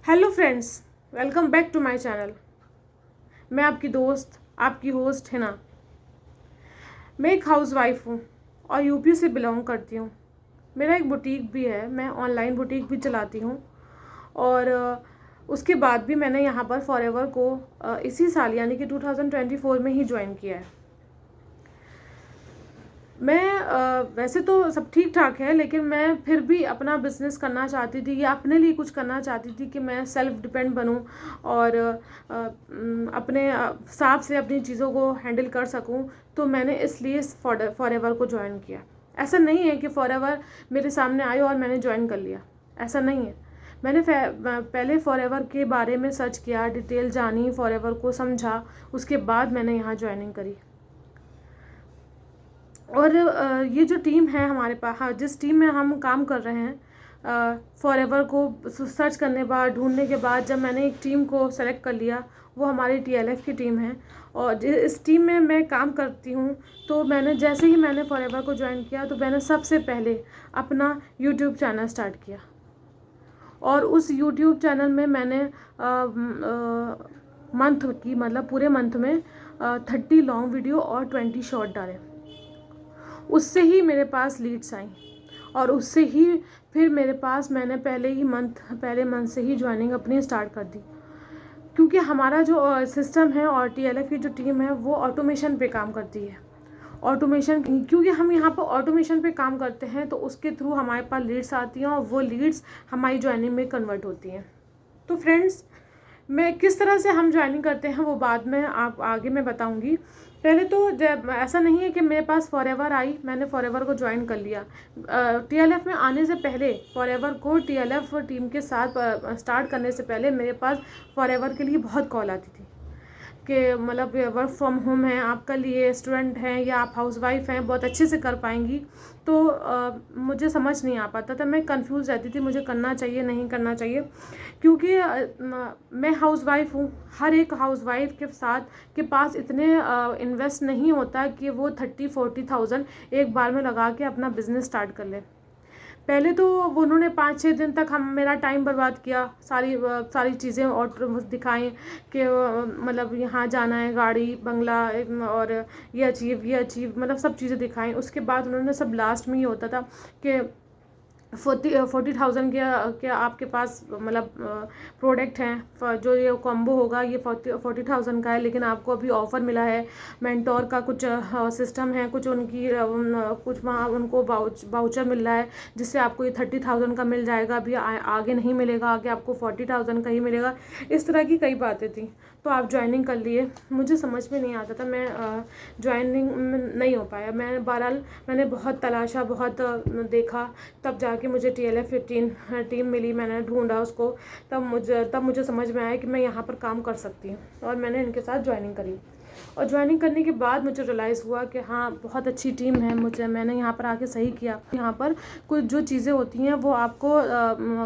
Hello friends, welcome back to my channel. मैं आपकी दोस्त, आपकी होस्ट हिना। मैं एक हाउसवाइफ हूँ और यूपी से बिलोंग करती हूँ। मेरा एक बुटीक भी है, मैं ऑनलाइन बुटीक भी चलाती हूँ। और उसके बाद भी मैंने यहाँ पर फॉरएवर को इसी साल यानी कि 2024 में ही ज्वाइन किया है। मैं वैसे तो सब ठीक ठाक है, लेकिन मैं फिर भी अपना बिज़नेस करना चाहती थी या अपने लिए कुछ करना चाहती थी कि मैं सेल्फ डिपेंड बनूं और अपने हिसाब से अपनी चीज़ों को हैंडल कर सकूं। तो मैंने इसलिए फॉरएवर को ज्वाइन किया। ऐसा नहीं है कि फॉरएवर मेरे सामने आए और मैंने ज्वाइन कर लिया, ऐसा नहीं है। मैंने पहले फॉरएवर के बारे में सर्च किया, डिटेल जानी, फॉरएवर को समझा, उसके बाद मैंने यहाँ ज्वाइनिंग करी। और ये जो टीम है हमारे पास, हाँ, जिस टीम में हम काम कर रहे हैं, फॉरएवर को सर्च करने के बाद, ढूंढने के बाद जब मैंने एक टीम को सेलेक्ट कर लिया, वो हमारी टीएलएफ की टीम है और इस टीम में मैं काम करती हूँ। तो जैसे ही मैंने फॉरएवर को ज्वाइन किया तो मैंने सबसे पहले अपना यूट्यूब चैनल स्टार्ट किया और उस यूट्यूब चैनल में मैंने मंथ की मतलब पूरे मंथ में 30 लॉन्ग वीडियो और 20 शॉर्ट डाले। उससे ही मेरे पास लीड्स आई और उससे ही फिर मेरे पास मैंने पहले मंथ से ही ज्वाइनिंग अपनी स्टार्ट कर दी, क्योंकि हमारा जो सिस्टम है और टीएलएफ की जो टीम है वो ऑटोमेशन पे काम करती है। ऑटोमेशन, क्योंकि हम यहाँ पर ऑटोमेशन पे काम करते हैं तो उसके थ्रू हमारे पास लीड्स आती हैं और वो लीड्स हमारी ज्वाइनिंग में कन्वर्ट होती हैं। तो फ्रेंड्स, मैं किस तरह से हम ज्वाइनिंग करते हैं वो बाद में आप आगे मैं बताऊंगी। पहले तो जब ऐसा नहीं है कि मेरे पास फॉरएवर आई, मैंने फॉरएवर को ज्वाइन कर लिया। टीएलएफ में आने से पहले, फॉरएवर को टीएलएफ टीम के साथ स्टार्ट करने से पहले मेरे पास फॉरएवर के लिए बहुत कॉल आती थी कि मतलब वर्क फ्रॉम होम है, आपका लिए स्टूडेंट हैं या आप हाउसवाइफ हैं, बहुत अच्छे से कर पाएंगी। तो मुझे समझ नहीं आ पाता था, मैं कंफ्यूज रहती थी मुझे करना चाहिए नहीं करना चाहिए, क्योंकि मैं हाउसवाइफ हूँ। हर एक हाउसवाइफ के साथ के पास इतने इन्वेस्ट नहीं होता कि वो 30-40,000 एक बार में लगा के अपना बिजनेस स्टार्ट कर ले। पहले तो वो उन्होंने 5-6 दिन तक मेरा टाइम बर्बाद किया, सारी चीज़ें और दिखाएं कि मतलब यहाँ जाना है, गाड़ी बंगला और ये अचीव मतलब सब चीज़ें दिखाएं। उसके बाद उन्होंने सब लास्ट में ही होता था कि 40,000 के आपके पास मतलब प्रोडक्ट हैं, जो ये कॉम्बो होगा ये 40,000 का है, लेकिन आपको अभी ऑफ़र मिला है। मेंटोर का कुछ सिस्टम है, कुछ उनकी कुछ वहाँ उनको वाउचर मिल रहा है जिससे आपको ये 30,000 का मिल जाएगा, अभी आगे नहीं मिलेगा, आगे आपको 40,000 का ही मिलेगा। इस तरह की कई बातें थी। तो आप ज्वाइनिंग कर लिए, मुझे समझ में नहीं आता था, मैं ज्वाइनिंग नहीं हो पाया। बहरहाल मैंने बहुत तलाशा, बहुत देखा, तब जाके मुझे टीएलएफ टीम मिली। मैंने ढूंढा उसको, तब मुझे समझ में आया कि मैं यहाँ पर काम कर सकती हूँ और मैंने इनके साथ ज्वाइनिंग करी। और ज्वाइनिंग करने के बाद मुझे रियलाइज़ हुआ कि हाँ, बहुत अच्छी टीम है। मैंने यहाँ पर आके सही किया। यहाँ पर कुछ जो चीज़ें होती हैं वो आपको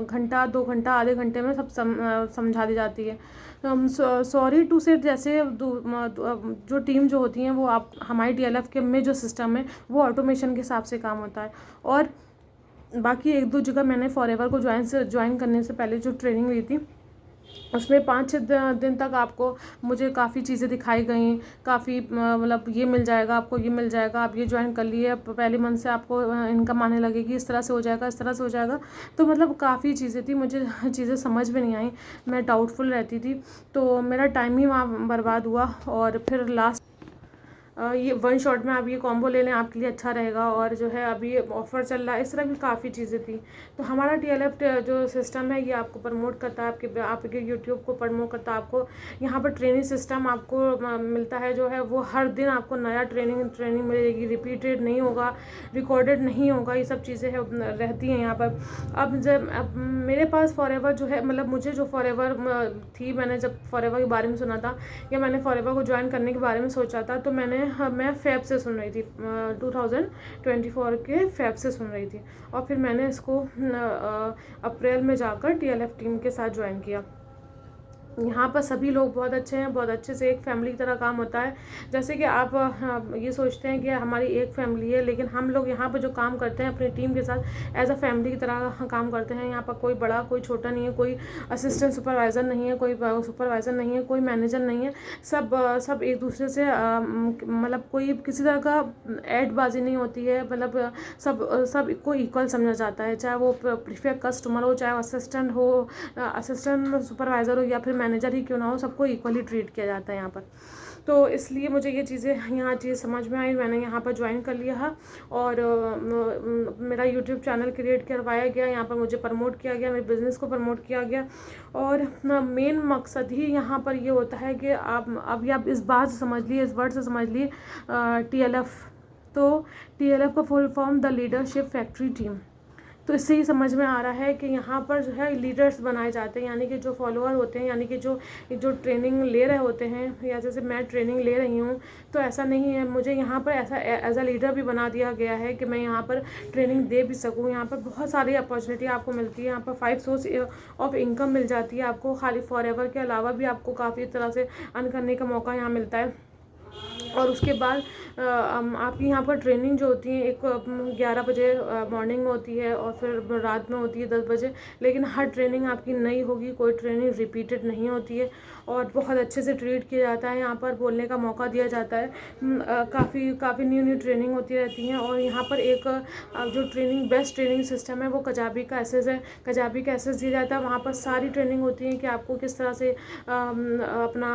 घंटा 2 घंटा आधे घंटे में सब समझा दी जाती है। सॉरी टू से, जैसे जो टीम जो होती हैं वो आप हमारी टीएलएफ के में जो सिस्टम है वो ऑटोमेशन के हिसाब से काम होता है। और बाकी 1-2 जगह मैंने फॉरएवर को ज्वाइन करने से पहले जो ट्रेनिंग ली थी उसमें 5-6 दिन तक मुझे काफ़ी चीज़ें दिखाई गई, काफ़ी मतलब ये मिल जाएगा, आपको ये मिल जाएगा, आप ये ज्वाइन कर लिए, पहले मंथ से आपको इनकम आने लगेगी, इस तरह से हो जाएगा, इस तरह से हो जाएगा। तो मतलब काफ़ी चीज़ें थी, मुझे चीज़ें समझ में नहीं आई, मैं डाउटफुल रहती थी। तो मेरा टाइम ही वहाँ बर्बाद हुआ। और फिर लास्ट ये 1 शॉट में आप ये कॉम्बो ले लें, आपके लिए अच्छा रहेगा, और जो है अभी ऑफ़र चल रहा है, इस तरह की काफ़ी चीज़ें थी। तो हमारा टीएलएफ जो सिस्टम है ये आपको प्रमोट करता है, आपके यूट्यूब को प्रमोट करता है। आपको यहाँ पर ट्रेनिंग सिस्टम आपको मिलता है, जो है वो हर दिन आपको नया ट्रेनिंग मिलेगी, रिपीटेड नहीं होगा, रिकॉर्डेड नहीं होगा, ये सब चीज़ें रहती हैं यहाँ पर। अब मेरे पास फॉरएवर जो है, मतलब मुझे जो फॉरएवर थी, मैंने जब फॉरएवर के बारे में सुना था या मैंने फॉरएवर को ज्वाइन करने के बारे में सोचा था, तो मैं फ़ेब से सुन रही थी, 2024 के फ़ेब से सुन रही थी। और फिर मैंने इसको अप्रैल में जाकर टीएलएफ टीम के साथ ज्वाइन किया। यहाँ पर सभी लोग बहुत अच्छे हैं, बहुत अच्छे से एक फैमिली की तरह काम होता है। जैसे कि आप ये सोचते हैं कि हमारी एक फैमिली है, लेकिन हम लोग यहाँ पर जो काम करते हैं अपनी टीम के साथ एज अ फैमिली की तरह काम करते हैं। यहाँ पर कोई बड़ा कोई छोटा नहीं है, कोई असिस्टेंट सुपरवाइज़र नहीं है, कोई सुपरवाइज़र नहीं है, कोई मैनेजर नहीं है। सब एक दूसरे से मतलब कोई किसी तरह का ऐडबाजी नहीं होती है। मतलब सबको इक्वल समझा जाता है, चाहे वो प्रीफेक्ट कस्टमर हो, चाहे असिस्टेंट हो, असिस्टेंट सुपरवाइज़र हो या फिर मैनेजर ही क्यों ना हो, सबको इक्वली ट्रीट किया जाता है यहाँ पर। तो इसलिए मुझे ये चीज़ समझ में आई, मैंने यहाँ पर ज्वाइन कर लिया है और मेरा यूट्यूब चैनल क्रिएट करवाया गया, यहाँ पर मुझे प्रमोट किया गया, मेरे बिज़नेस को प्रमोट किया गया। और मेन मकसद ही यहाँ पर ये होता है कि आप इस बात से समझ लिए, इस वर्ड से समझ लिए TLF। तो TLF का full form the leadership factory team. तो इससे ही समझ में आ रहा है कि यहाँ पर जो है लीडर्स बनाए जाते हैं, यानी कि जो फॉलोअर होते हैं, यानी कि जो ट्रेनिंग ले रहे होते हैं, या जैसे मैं ट्रेनिंग ले रही हूँ। तो ऐसा नहीं है, मुझे यहाँ पर ऐसा एज अ लीडर भी बना दिया गया है कि मैं यहाँ पर ट्रेनिंग दे भी सकूँ। यहाँ पर बहुत सारी अपॉर्चुनिटी आपको मिलती है, यहाँ पर 5 सोर्स ऑफ इनकम मिल जाती है आपको। खाली फॉरएवर के अलावा भी आपको काफ़ी तरह से अर्न करने का मौका यहाँ मिलता है। और उसके बाद आपकी यहाँ पर ट्रेनिंग जो होती है, एक 11 बजे मॉर्निंग में होती है और फिर रात में होती है 10 बजे। लेकिन हर ट्रेनिंग आपकी नई होगी, कोई ट्रेनिंग रिपीटेड नहीं होती है और बहुत अच्छे से ट्रीट किया जाता है। यहाँ पर बोलने का मौका दिया जाता है, काफ़ी न्यू ट्रेनिंग होती रहती हैं। और यहाँ पर एक जो बेस्ट ट्रेनिंग सिस्टम है वो कजाबी का एसेस है। कजाबी का एसेस दिया जाता है, वहाँ पर सारी ट्रेनिंग होती है कि आपको किस तरह से अपना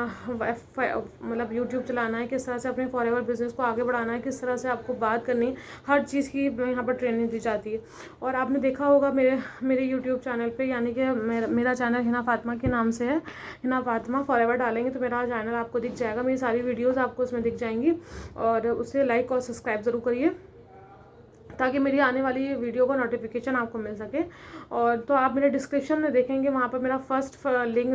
मतलब यूट्यूब चलाना है, किस तरह से अपने फॉरएवर बिजनेस को आगे बढ़ाना है, किस तरह से आपको बात करनी, हर चीज़ की यहाँ पर ट्रेनिंग दी जाती है। और आपने देखा होगा मेरे यूट्यूब चैनल पे, यानी कि मेरा चैनल हिना फातिमा के नाम से है, हिना फातिमा फॉरएवर डालेंगे तो मेरा चैनल आपको दिख जाएगा, मेरी सारी वीडियोस आपको उसमें दिख जाएंगी। और उसे लाइक और सब्सक्राइब ज़रूर करिए ताकि मेरी आने वाली वीडियो का नोटिफिकेशन आपको मिल सके। और तो आप मेरे डिस्क्रिप्शन में देखेंगे, वहाँ पर मेरा फर्स्ट लिंक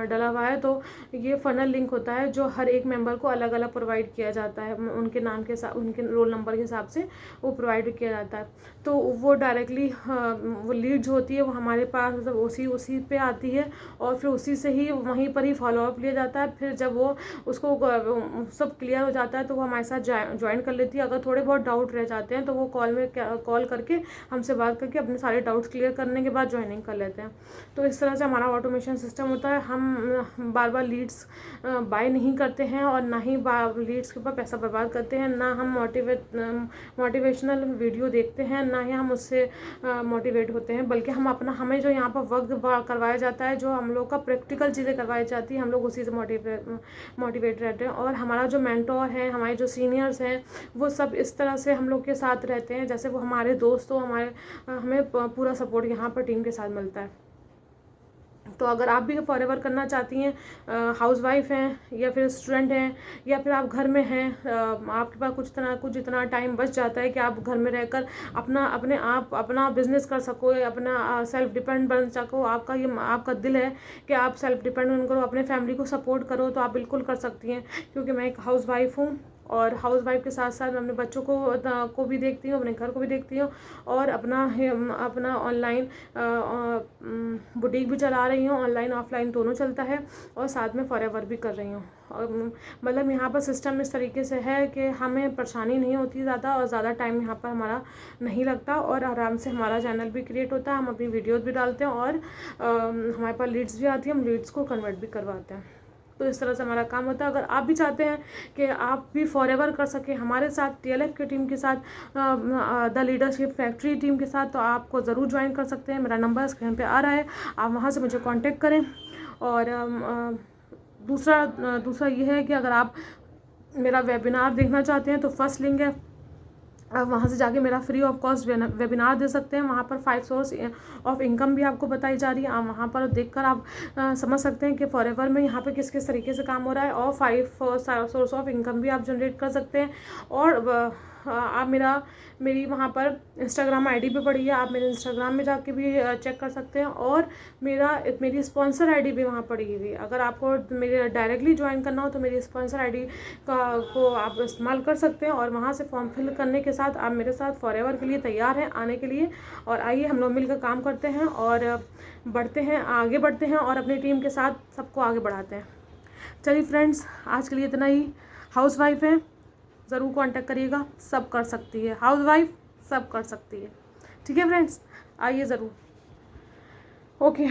डला हुआ है। तो ये फनल लिंक होता है जो हर एक मेंबर को अलग अलग प्रोवाइड किया जाता है, उनके नाम के साथ, उनके रोल नंबर के हिसाब से वो प्रोवाइड किया जाता है। तो वो डायरेक्टली वो लीड जो होती है वो हमारे पास मतलब उसी पे आती है और फिर उसी से ही वहीं पर ही फॉलोअप लिया जाता है। फिर जब वो उसको सब क्लियर हो जाता है तो वो हमारे साथ ज्वाइन कर लेती है। अगर थोड़े बहुत डाउट रह जाते हैं तो वो कॉल करके हमसे बात करके अपने सारे डाउट्स क्लियर करने के बाद ज्वाइनिंग कर लेते हैं। तो इस तरह से हमारा ऑटोमेशन सिस्टम होता है। हम बार बार लीड्स बाय नहीं करते हैं और ना ही लीड्स के ऊपर पैसा बर्बाद करते हैं, ना हम मोटिवेशनल वीडियो देखते हैं, ना ही हम उससे मोटिवेट होते हैं, बल्कि हमें जो यहाँ पर वर्क करवाया जाता है, जो हम लोग का प्रैक्टिकल चीज़ें करवाई जाती है, हम लोग उसी से मोटिवेट रहते हैं। और हमारा जो मेंटोर है, हमारे जो सीनियर्स हैं, वो सब इस तरह से हम लोग के साथ रहते हैं जैसे वो हमारे दोस्त हो। हमें पूरा सपोर्ट यहाँ पर टीम के साथ मिलता है। तो अगर आप भी फॉरएवर करना चाहती हैं, हाउसवाइफ हैं या फिर स्टूडेंट हैं या फिर आप घर में हैं, आपके पास कुछ इतना टाइम बच जाता है कि आप घर में रहकर अपना बिजनेस कर सको, अपना सेल्फ डिपेंड बन सको, आपका दिल है कि आप सेल्फ डिपेंडेंट करो, अपने फैमिली को सपोर्ट करो, तो आप बिल्कुल कर सकती हैं। क्योंकि मैं एक हाउसवाइफ हूँ और हाउसवाइफ के साथ साथ मैं अपने बच्चों को भी देखती हूँ, अपने घर को भी देखती हूँ और अपना ऑनलाइन बुटीक भी चला रही हूँ, ऑनलाइन ऑफलाइन दोनों चलता है, और साथ में फॉरएवर भी कर रही हूँ। और मतलब यहाँ पर सिस्टम इस तरीके से है कि हमें परेशानी नहीं होती ज़्यादा, और ज़्यादा टाइम यहाँ पर हमारा नहीं लगता, और आराम से हमारा चैनल भी क्रिएट होता है, हम अपनी वीडियोज़ भी डालते हैं और हमारे पास लीड्स भी आती है, हम लीड्स को कन्वर्ट भी करवाते हैं। तो इस तरह से हमारा काम होता है। अगर आप भी चाहते हैं कि आप भी फॉरएवर कर सकें हमारे साथ, TLF की टीम के साथ, द लीडरशिप फैक्ट्री टीम के साथ, तो आपको ज़रूर ज्वाइन कर सकते हैं। मेरा नंबर स्क्रीन पे आ रहा है, आप वहाँ से मुझे कांटेक्ट करें। और दूसरा ये है कि अगर आप मेरा वेबिनार देखना चाहते हैं तो फर्स्ट लिंक है, आप वहाँ से जाके मेरा फ्री ऑफ कॉस्ट वेबिनार दे सकते हैं। वहाँ पर 5 सोर्स ऑफ इनकम भी आपको बताई जा रही है। आप वहाँ पर देखकर आप समझ सकते हैं कि फॉरएवर में यहाँ पे किस तरीके से काम हो रहा है, और 5 सोर्स ऑफ इनकम भी आप जनरेट कर सकते हैं। और आप मेरी वहाँ पर इंस्टाग्राम आईडी भी पड़ी है, आप मेरे इंस्टाग्राम में जाके भी चेक कर सकते हैं। और मेरी स्पॉन्सर आईडी भी वहाँ पड़ी हुई है। अगर आपको मेरे डायरेक्टली ज्वाइन करना हो तो मेरी स्पॉन्सर आईडी को आप इस्तेमाल कर सकते हैं, और वहाँ से फॉर्म फिल करने के साथ आप मेरे साथ फॉरएवर के लिए तैयार हैं आने के लिए। और आइए हम लोग मिलकर काम करते हैं और आगे बढ़ते हैं और अपनी टीम के साथ सबको आगे बढ़ाते हैं। चलिए फ्रेंड्स, आज के लिए इतना ही। हाउसवाइफ है, ज़रूर कांटेक्ट करिएगा, सब कर सकती है, हाउसवाइफ सब कर सकती है। ठीक है फ्रेंड्स, आइए ज़रूर। ओके।